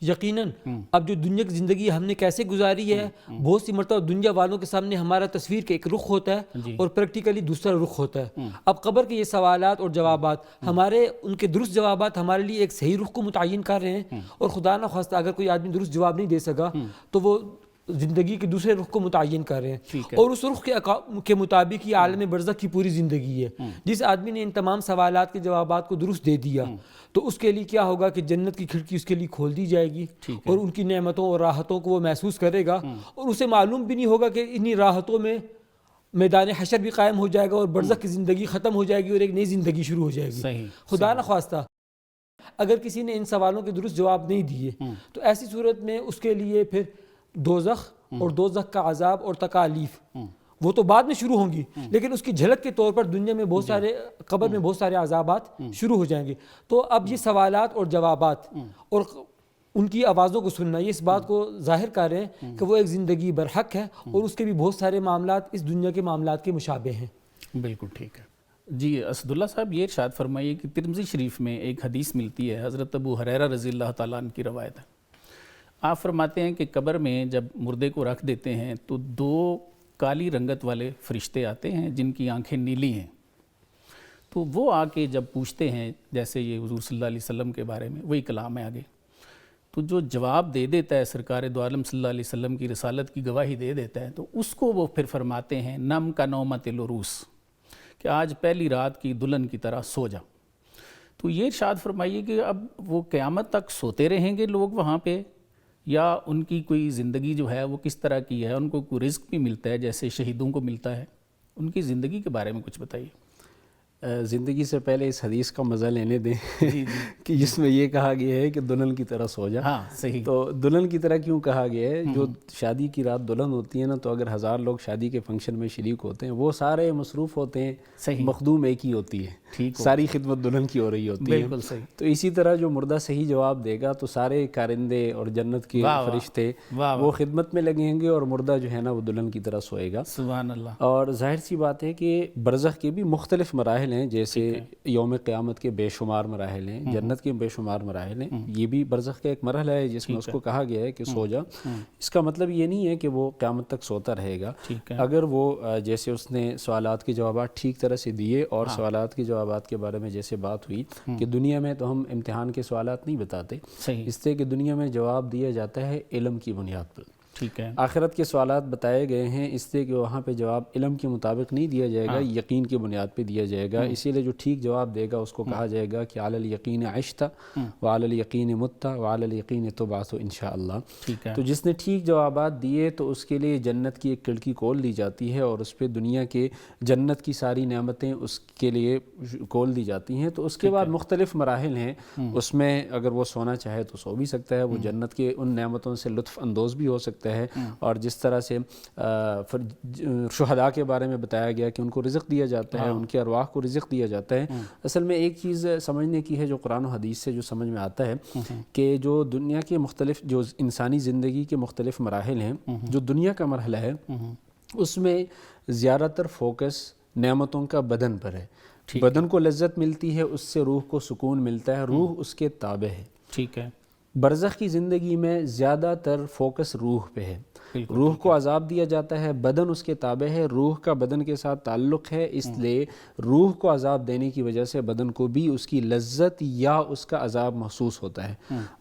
یقیناً اب جو دنیا کی زندگی ہم نے کیسے گزاری ہے، بہت سی مرتبہ دنیا والوں کے سامنے ہمارا تصویر کا ایک رخ ہوتا ہے اور پریکٹیکلی دوسرا رخ ہوتا ہے۔ اب قبر کے یہ سوالات اور جوابات ہمارے، ان کے درست جوابات ہمارے لیے ایک صحیح رخ کو متعین کر رہے ہیں، اور خدا نہ خواستہ اگر کوئی آدمی درست جواب نہیں دے سکا تو وہ زندگی کے دوسرے رخ کو متعین کر رہے ہیں، اور اس رخ کے مطابق یہ عالم برزخ کی پوری زندگی ہے۔ جس آدمی نے ان تمام سوالات کے جوابات کو درست دے دیا تو اس کے لیے کیا ہوگا کہ جنت کی کھڑکی اس کے لیے کھول دی جائے گی، اور ان کی نعمتوں اور راحتوں کو وہ محسوس کرے گا، اور اسے معلوم بھی نہیں ہوگا کہ انہی راحتوں میں میدان حشر بھی قائم ہو جائے گا اور برزخ کی زندگی ختم ہو جائے گی اور ایک نئی زندگی شروع ہو جائے گی۔ خدا نہ خواستہ اگر کسی نے ان سوالوں کے درست جواب نہیں دیے تو ایسی صورت میں اس کے لیے پھر دوزخ اور دوزخ کا عذاب اور تکالیف وہ تو بعد میں شروع ہوں گی، لیکن اس کی جھلک کے طور پر دنیا میں بہت سارے، قبر میں بہت سارے عذابات شروع ہو جائیں گے۔ تو اب یہ سوالات اور جوابات اور ان کی آوازوں کو سننا، یہ اس بات کو ظاہر کر رہے ہیں کہ وہ ایک زندگی برحق ہے، اور اس کے بھی بہت سارے معاملات اس دنیا کے معاملات کے مشابہ ہیں۔ بالکل ٹھیک ہے جی۔ اسداللہ صاحب یہ ارشاد فرمائیے کہ ترمذی شریف میں ایک حدیث ملتی ہے، حضرت ابو ہریرہ رضی اللہ تعالیٰ عنہ کی روایت ہے۔ آپ فرماتے ہیں کہ قبر میں جب مردے کو رکھ دیتے ہیں تو دو کالی رنگت والے فرشتے آتے ہیں جن کی آنکھیں نیلی ہیں، تو وہ آ کے جب پوچھتے ہیں، جیسے یہ حضور صلی اللہ علیہ وسلم کے بارے میں وہی کلام ہے آگے، تو جو جواب دے دیتا ہے سرکار دو عالم صلی اللہ علیہ وسلم کی رسالت کی گواہی دے دیتا ہے، تو اس کو وہ پھر فرماتے ہیں نم کا نومت العروس، کہ آج پہلی رات کی دلہن کی طرح سو جا۔ تو یہ ارشاد فرمائیے کہ اب وہ قیامت تک سوتے رہیں گے لوگ وہاں پہ، یا ان کی کوئی زندگی جو ہے وہ کس طرح کی ہے؟ ان کو کوئی رزق بھی ملتا ہے جیسے شہیدوں کو ملتا ہے؟ ان کی زندگی کے بارے میں کچھ بتائیے۔ زندگی سے پہلے اس حدیث کا مزہ لینے دیں کہ جس میں یہ کہا گیا ہے کہ دلہن کی طرح سو جا۔ ہاں صحیح۔ تو دلہن کی طرح کیوں کہا گیا ہے؟ جو شادی کی رات دلہن ہوتی ہے نا، تو اگر 1000 لوگ شادی کے فنکشن میں شریک ہوتے ہیں، وہ سارے مصروف ہوتے ہیں، مخدوم ایک ہی ہوتی ہے، ساری خدمت دلہن کی ہو رہی ہوتی ہے۔ بالکل صحیح۔ تو اسی طرح جو مردہ صحیح جواب دے گا تو سارے کارندے اور جنت کے فرشتے وہ خدمت میں لگیں گے، اور مردہ جو ہے نا وہ دلہن کی طرح سوئے گا۔ سبحان اللہ۔ اور ظاہر سی بات ہے کہ برزخ کے بھی مختلف مراحل ہیں، جیسے یوم قیامت کے بے شمار مراحل ہیں، جنت کے بے شمار مراحل ہیں، یہ بھی برزخ کا ایک مرحلہ ہے جس میں اس کو کہا گیا ہے کہ سو جا۔ اس کا مطلب یہ نہیں ہے کہ وہ قیامت تک سوتا رہے گا، اگر وہ جیسے اس نے سوالات کے جوابات ٹھیک طرح سے دیے، اور سوالات کے جوابات کے بارے میں جیسے بات ہوئی کہ دنیا میں تو ہم امتحان کے سوالات نہیں بتاتے، اس سے کہ دنیا میں جواب دیا جاتا ہے علم کی بنیاد پر۔ ٹھیک ہے۔ آخرت کے سوالات بتائے گئے ہیں اس سے کہ وہاں پہ جواب علم کے مطابق نہیں دیا جائے گا، یقین کی بنیاد پہ دیا جائے گا، اسی لیے جو ٹھیک جواب دے گا اس کو کہا جائے گا کہ علی الیقین عشت وعلی الیقین مت وعلی الیقین تبعث انشاءاللہ۔ تو جس نے ٹھیک جوابات دیے تو اس کے لیے جنت کی ایک کھڑکی کھول دی جاتی ہے، اور اس پہ دنیا کے جنت کی ساری نعمتیں اس کے لیے کھول دی جاتی ہیں۔ تو اس کے بعد مختلف مراحل ہیں، اس میں اگر وہ سونا چاہے تو سو بھی سکتا ہے، وہ جنت کے ان نعمتوں سے لطف اندوز بھی ہو سکتا ہے، اور جس طرح سے شہداء کے بارے میں بتایا گیا کہ ان کو رزق دیا جاتا ہے، ان کے ارواح کو رزق دیا جاتا ہے۔ اصل میں ایک چیز سمجھنے کی ہے جو قرآن و حدیث سے جو سمجھ میں آتا ہے کہ جو دنیا کے مختلف، جو انسانی زندگی کے مختلف مراحل ہیں، جو دنیا کا مرحلہ ہے اس میں زیادہ تر فوکس نعمتوں کا بدن پر ہے، بدن کو لذت ملتی ہے، اس سے روح کو سکون ملتا ہے، روح اس کے تابع ہے۔ ٹھیک ہے۔ برزخ کی زندگی میں زیادہ تر فوکس روح پہ ہے، روح کو عذاب دیا جاتا ہے، بدن اس کے تابع ہے، روح کا بدن کے ساتھ تعلق ہے، اس لیے روح کو عذاب دینے کی وجہ سے بدن کو بھی اس کی لذت یا اس کا عذاب محسوس ہوتا ہے۔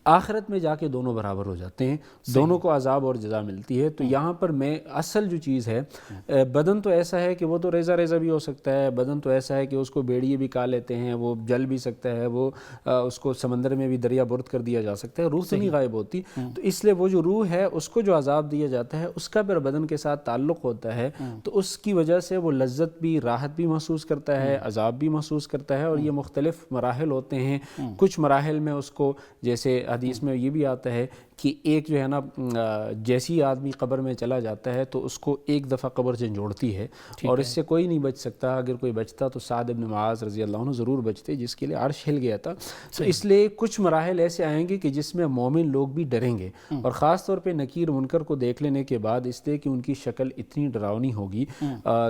آخرت میں جا کے دونوں برابر ہو جاتے ہیں، دونوں کو عذاب اور جزا ملتی ہے۔ تو یہاں پر میں اصل جو چیز ہے، بدن تو ایسا ہے کہ وہ تو ریزہ ریزہ بھی ہو سکتا ہے، بدن تو ایسا ہے کہ اس کو بیڑیے بھی کھا لیتے ہیں، وہ جل بھی سکتا ہے، وہ اس کو سمندر میں بھی دریا برد کر دیا جا سکتا ہے، روح تو نہیں غائب ہوتی۔ تو اس لیے وہ جو روح ہے اس کو جو عذاب دیا جاتا ہے اس کا پھر بدن کے ساتھ تعلق ہوتا ہے، تو اس کی وجہ سے وہ لذت بھی، راحت بھی محسوس کرتا ہے، عذاب بھی محسوس کرتا ہے، اور یہ مختلف مراحل ہوتے ہیں۔ کچھ مراحل میں اس کو، جیسے حدیث میں یہ بھی آتا ہے کہ ایک جو ہے نا، جیسی آدمی قبر میں چلا جاتا ہے تو اس کو ایک دفعہ قبر جھنجھوڑتی ہے، اور اس سے کوئی نہیں بچ سکتا۔ اگر کوئی بچتا تو سعد بن معاذ رضی اللہ عنہ ضرور بچتے، جس کے لیے عرش ہل گیا تھا۔ تو اس لیے کچھ مراحل ایسے آئیں گے کہ جس میں مومن لوگ بھی ڈریں گے، اور خاص طور پہ نکیر منکر کو دیکھ لینے کے بعد، اس لیے کہ ان کی شکل اتنی ڈراؤنی ہوگی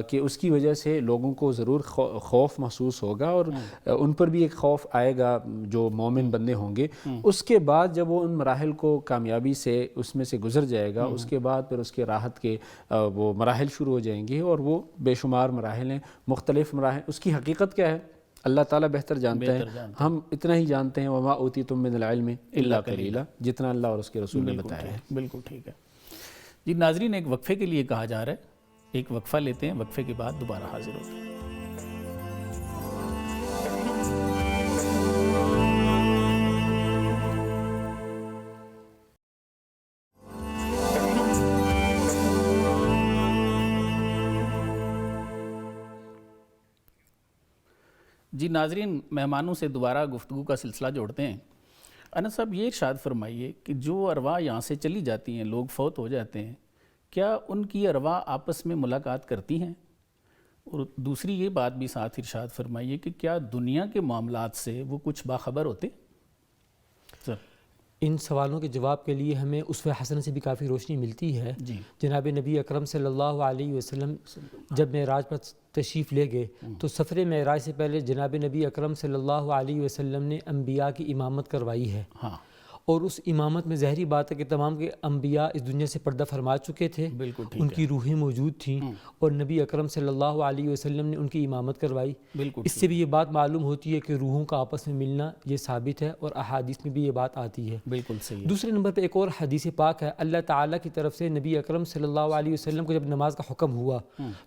کہ اس کی وجہ سے لوگوں کو ضرور خوف محسوس ہوگا، اور ان پر بھی ایک خوف آئے گا جو مومن بندے ہوں گے۔ اس کے بعد جب وہ ان مراحل کو کامیابی سے اس میں سے گزر جائے گا، اس کے بعد پھر اس کے راحت کے وہ مراحل شروع ہو جائیں گے، اور وہ بے شمار مراحل ہیں، مختلف مراحل۔ اس کی حقیقت کیا ہے اللہ تعالیٰ بہتر جانتا ہے، ہم اتنا ہی جانتے ہیں، وما اوتیتم من العلم الا قلیلا، جتنا اللہ اور اس کے رسول نے بتایا ہے۔ بالکل ٹھیک ہے جی۔ ناظرین، ایک وقفے کے لیے کہا جا رہا ہے، ایک وقفہ لیتے ہیں، وقفے کے بعد دوبارہ حاضر ہوتے ہیں۔ جی ناظرین، مہمانوں سے دوبارہ گفتگو کا سلسلہ جوڑتے ہیں۔ انس صاحب، یہ ارشاد فرمائیے کہ جو ارواح یہاں سے چلی جاتی ہیں، لوگ فوت ہو جاتے ہیں، کیا ان کی ارواح آپس میں ملاقات کرتی ہیں؟ اور دوسری یہ بات بھی ساتھ ارشاد فرمائیے کہ کیا دنیا کے معاملات سے وہ کچھ باخبر ہوتے؟ سر، ان سوالوں کے جواب کے لیے ہمیں اسوہ حسنہ سے بھی کافی روشنی ملتی ہے۔ جی، جناب نبی اکرم صلی اللہ علیہ وسلم جب معراج پر تشریف لے گئے تو سفر معراج سے پہلے جناب نبی اکرم صلی اللہ علیہ وسلم نے انبیاء کی امامت کروائی ہے، ہاں، اور اس امامت میں ظاہری بات ہے کہ تمام کے انبیاء اس دنیا سے پردہ فرما چکے تھے، بالکل ٹھیک ان کی روحیں موجود تھیں، اور نبی اکرم صلی اللہ علیہ وسلم نے ان کی امامت کروائی۔ بالکل اس سے بھی یہ بات معلوم ہوتی ہے کہ روحوں کا آپس میں ملنا یہ ثابت ہے، اور احادیث میں بھی یہ بات آتی ہے۔ بالکل صحیح۔ دوسرے نمبر پہ ایک اور حدیث پاک ہے، اللہ تعالیٰ کی طرف سے نبی اکرم صلی اللہ علیہ وسلم کو جب نماز کا حکم ہوا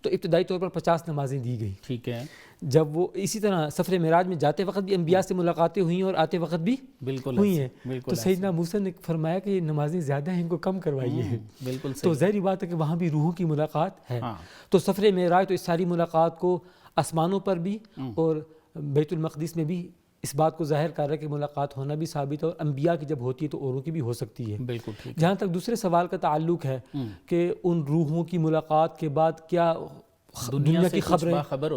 تو ابتدائی طور پر 50 نمازیں دی گئی۔ ٹھیک ہے، جب وہ اسی طرح سفر معراج میں جاتے وقت بھی انبیاء سے ملاقاتیں ہوئی ہیں اور آتے وقت بھی بالکل ہوئی ہیں، بالکل تو سیدنا موسیٰ نے فرمایا کہ یہ نمازیں زیادہ ہیں، ان کو کم کروائیے۔ بالکل تو صحیح۔ ظاہری بات ہے کہ وہاں بھی روحوں کی ملاقات ہے۔ ہاں، تو سفر معراج تو اس ساری ملاقات کو آسمانوں پر بھی اور بیت المقدس میں بھی اس بات کو ظاہر کر رہا ہے کہ ملاقات ہونا بھی ثابت ہے، اور انبیاء کی جب ہوتی ہے تو اوروں کی بھی ہو سکتی ہے۔ بالکل ٹھیک۔ جہاں تک دوسرے سوال کا تعلق ہے کہ ان روحوں کی ملاقات کے بعد کیا دنیا کی خبریں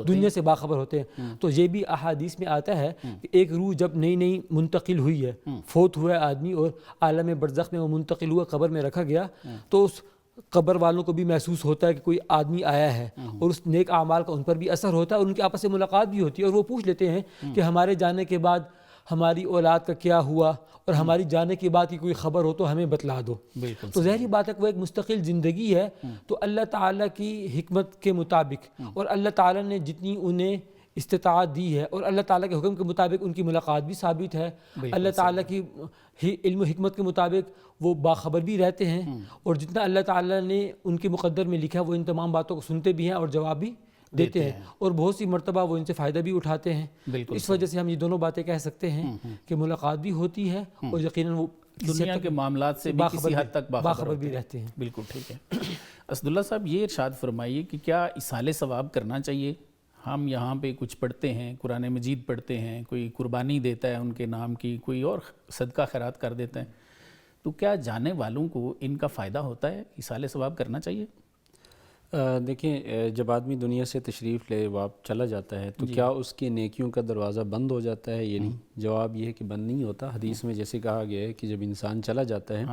دنیا سے باخبر ہوتے ہیں، تو یہ بھی احادیث میں آتا ہے کہ ایک روح جب نئی نئی منتقل ہوئی ہے، فوت ہوا ہے آدمی اور عالم برزخ میں وہ منتقل ہوا، قبر میں رکھا گیا، تو اس قبر والوں کو بھی محسوس ہوتا ہے کہ کوئی آدمی آیا ہے، اور اس نیک اعمال کا ان پر بھی اثر ہوتا ہے، اور ان کی آپس سے ملاقات بھی ہوتی ہے، اور وہ پوچھ لیتے ہیں کہ ہمارے جانے کے بعد ہماری اولاد کا کیا ہوا، اور ہماری جانے کے بعد کی کوئی خبر ہو تو ہمیں بتلا دو۔ بالکل تو ظاہری بات ہے کہ وہ ایک مستقل زندگی ہے، تو اللہ تعالیٰ کی حکمت کے مطابق اور اللہ تعالیٰ نے جتنی انہیں استطاعت دی ہے، اور اللہ تعالیٰ کے حکم کے مطابق ان کی ملاقات بھی ثابت ہے، اللہ تعالیٰ کی علم و حکمت کے مطابق وہ باخبر بھی رہتے ہیں، اور جتنا اللہ تعالیٰ نے ان کے مقدر میں لکھا وہ ان تمام باتوں کو سنتے بھی ہیں اور جواب بھی دیتے ہیں، اور بہت سی مرتبہ وہ ان سے فائدہ بھی اٹھاتے ہیں۔ اس وجہ سے ہم یہ دونوں باتیں کہہ سکتے ہیں کہ ملاقات بھی ہوتی ہے، اور یقیناً وہ دنیا کے معاملات سے بھی کسی حد تک باخبر بھی رہتے ہیں۔ بالکل ٹھیک ہے۔ اسداللہ صاحب، یہ ارشاد فرمائیے کہ کیا اصال ثواب کرنا چاہیے؟ ہم یہاں پہ کچھ پڑھتے ہیں، قرآن مجید پڑھتے ہیں، کوئی قربانی دیتا ہے ان کے نام کی، کوئی اور صدقہ خیرات کر دیتا ہے، تو کیا جانے والوں کو ان کا فائدہ ہوتا ہے؟ اصال ثواب کرنا چاہیے؟ دیکھیں، جب آدمی دنیا سے تشریف لے واپس چلا جاتا ہے تو کیا اس کی نیکیوں کا دروازہ بند ہو جاتا ہے؟ یہ نہیں، جواب یہ ہے کہ بند نہیں ہوتا۔ حدیث میں جیسے کہا گیا ہے کہ جب انسان چلا جاتا ہے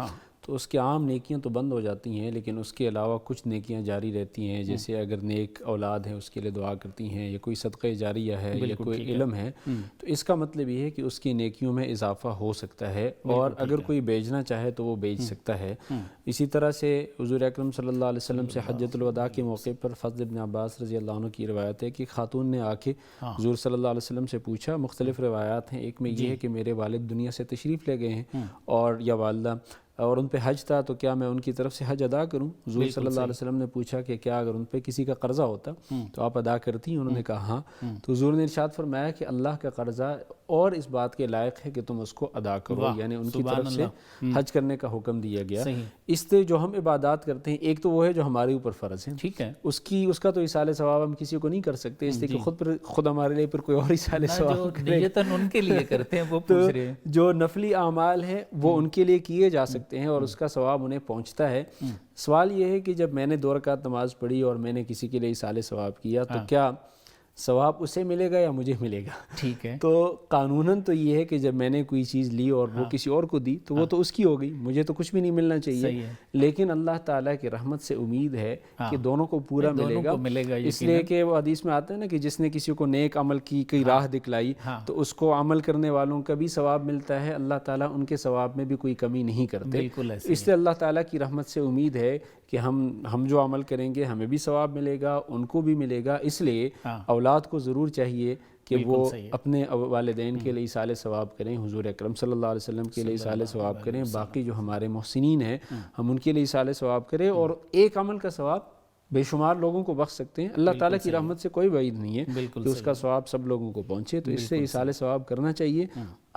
تو اس کی عام نیکیاں تو بند ہو جاتی ہیں، لیکن اس کے علاوہ کچھ نیکیاں جاری رہتی ہیں، جیسے اگر نیک اولاد ہے اس کے لیے دعا کرتی ہیں، یا کوئی صدقہ جاریہ ہے، یا کوئی علم ہے، تو اس کا مطلب یہ ہے کہ اس کی نیکیوں میں اضافہ ہو سکتا ہے، اور اگر کوئی بیچنا چاہے تو وہ بیچ سکتا ہے۔ اسی طرح سے حضور اکرم صلی اللہ علیہ وسلم سے حجۃ الوداع کے موقع پر فضل بن عباس رضی اللہ عنہ کی روایت ہے کہ خاتون نے آ کے حضور صلی اللہ علیہ وسلم سے پوچھا، مختلف روایات ہیں، ایک میں یہ ہے کہ میرے والد دنیا سے تشریف لے گئے ہیں اور یا والدہ، اور ان پہ حج تھا، تو کیا میں ان کی طرف سے حج ادا کروں؟ حضور صلی اللہ علیہ وسلم نے پوچھا کہ کیا اگر ان پہ کسی کا قرضہ ہوتا تو آپ ادا کرتی؟ انہوں نے کہا ہاں۔ تو حضور نے ارشاد فرمایا کہ اللہ کا قرضہ اور اس بات کے لائق ہے کہ تم اس کو ادا کرو، یعنی ان کی طرف سے حج کرنے کا حکم دیا گیا۔ اس سے جو ہم عبادات کرتے ہیں، ایک تو وہ ہے جو ہمارے اوپر فرض ہے، ٹھیک ہے، اس کا تو ایصال ثواب ہم کسی کو نہیں کر سکتے، اس لیے کہ خود ہمارے لیے پھر کوئی اور ایصال ثواب نیتاً ان کے لیے کرتے ہیں وہ پوچھ رہے ہیں۔ جو نفلی اعمال ہیں وہ ان کے لیے کیے جا سکتے ہیں اور اس کا ثواب انہیں پہنچتا ہے۔ سوال یہ ہے کہ جب میں نے 2 رکعت نماز پڑھی اور میں نے کسی کے لیے ایصال ثواب کیا تو کیا ثواب اسے ملے گا یا مجھے ملے گا؟ ٹھیک ہے، تو قانوناً تو یہ ہے کہ جب میں نے کوئی چیز لی اور وہ کسی اور کو دی تو وہ تو اس کی ہو گئی، مجھے تو کچھ بھی نہیں ملنا چاہیے، لیکن اللہ تعالیٰ کی رحمت سے امید ہے کہ دونوں کو پورا ملے گا، اس لیے کہ وہ حدیث میں آتا ہے نا کہ جس نے کسی کو نیک عمل کی راہ دکھلائی تو اس کو عمل کرنے والوں کا بھی ثواب ملتا ہے، اللہ تعالیٰ ان کے ثواب میں بھی کوئی کمی نہیں کرتے، اس لیے اللہ تعالیٰ کی رحمت سے امید ہے کہ ہم جو عمل کریں گے ہمیں بھی ثواب ملے گا، ان کو بھی ملے گا۔ اس لیے اولاد کو ضرور چاہیے کہ وہ اپنے والدین کے لیے ایصال ثواب کریں، حضور اکرم صلی اللہ علیہ وسلم کے لیے ایصال ثواب کریں، باقی جو ہمارے محسنین ہیں ہم ان کے لیے ایصال ثواب کریں، اور ایک عمل کا ثواب بے شمار لوگوں کو بخش سکتے ہیں۔ اللہ تعالیٰ کی رحمت سے کوئی بعید نہیں ہے کہ اس کا ثواب سب لوگوں کو پہنچے، تو اس سے ایصال ثواب کرنا چاہیے۔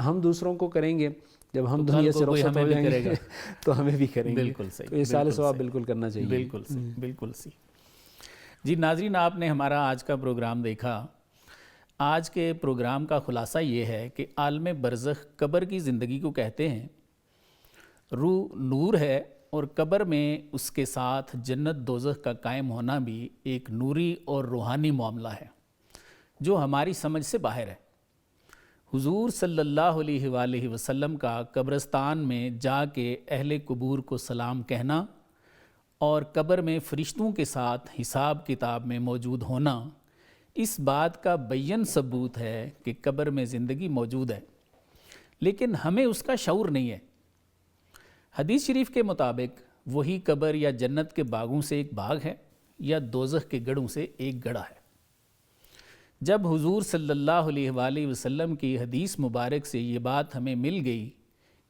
ہم دوسروں کو کریں گے، جب ہم دنیا سے رخصت ہو جائیں گے تو ہمیں بھی کریں گے، تو ایصال ثواب بالکل کرنا چاہیے۔ بالکل صحیح، بالکل صحیح۔ جی ناظرین، آپ نے ہمارا آج کا پروگرام دیکھا۔ آج کے پروگرام کا خلاصہ یہ ہے کہ عالم برزخ قبر کی زندگی کو کہتے ہیں۔ روح نور ہے اور قبر میں اس کے ساتھ جنت دوزخ کا قائم ہونا بھی ایک نوری اور روحانی معاملہ ہے جو ہماری سمجھ سے باہر ہے۔ حضور صلی اللہ علیہ وآلہ وسلم کا قبرستان میں جا کے اہل قبور کو سلام کہنا اور قبر میں فرشتوں کے ساتھ حساب کتاب میں موجود ہونا اس بات کا بین ثبوت ہے کہ قبر میں زندگی موجود ہے، لیکن ہمیں اس کا شعور نہیں ہے۔ حدیث شریف کے مطابق وہی قبر یا جنت کے باغوں سے ایک باغ ہے یا دوزخ کے گڑھوں سے ایک گڑھا ہے۔ جب حضور صلی اللہ علیہ وآلہ وسلم کی حدیث مبارک سے یہ بات ہمیں مل گئی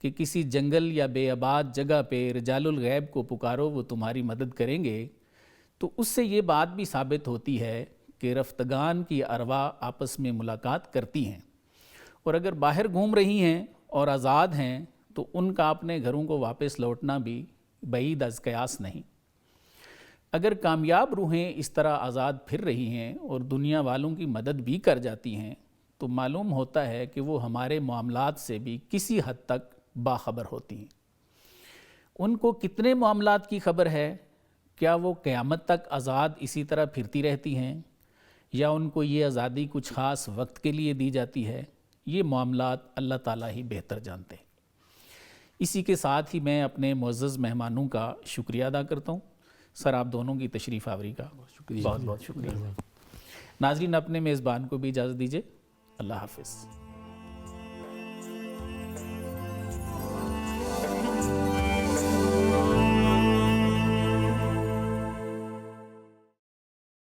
کہ کسی جنگل یا بے آباد جگہ پہ رجال الغیب کو پکارو وہ تمہاری مدد کریں گے، تو اس سے یہ بات بھی ثابت ہوتی ہے کہ رفتگان کی ارواح آپس میں ملاقات کرتی ہیں، اور اگر باہر گھوم رہی ہیں اور آزاد ہیں تو ان کا اپنے گھروں کو واپس لوٹنا بھی بعید از قیاس نہیں۔ اگر کامیاب روحیں اس طرح آزاد پھر رہی ہیں اور دنیا والوں کی مدد بھی کر جاتی ہیں تو معلوم ہوتا ہے کہ وہ ہمارے معاملات سے بھی کسی حد تک باخبر ہوتی ہیں۔ ان کو کتنے معاملات کی خبر ہے؟ کیا وہ قیامت تک آزاد اسی طرح پھرتی رہتی ہیں یا ان کو یہ آزادی کچھ خاص وقت کے لیے دی جاتی ہے؟ یہ معاملات اللہ تعالیٰ ہی بہتر جانتے ہیں۔ اسی کے ساتھ ہی میں اپنے معزز مہمانوں کا شکریہ ادا کرتا ہوں۔ سر، آپ دونوں کی تشریف آوری کا بہت بہت شکریہ۔ ناظرین، اپنے میزبان کو بھی اجازت دیجیے۔ اللہ حافظ۔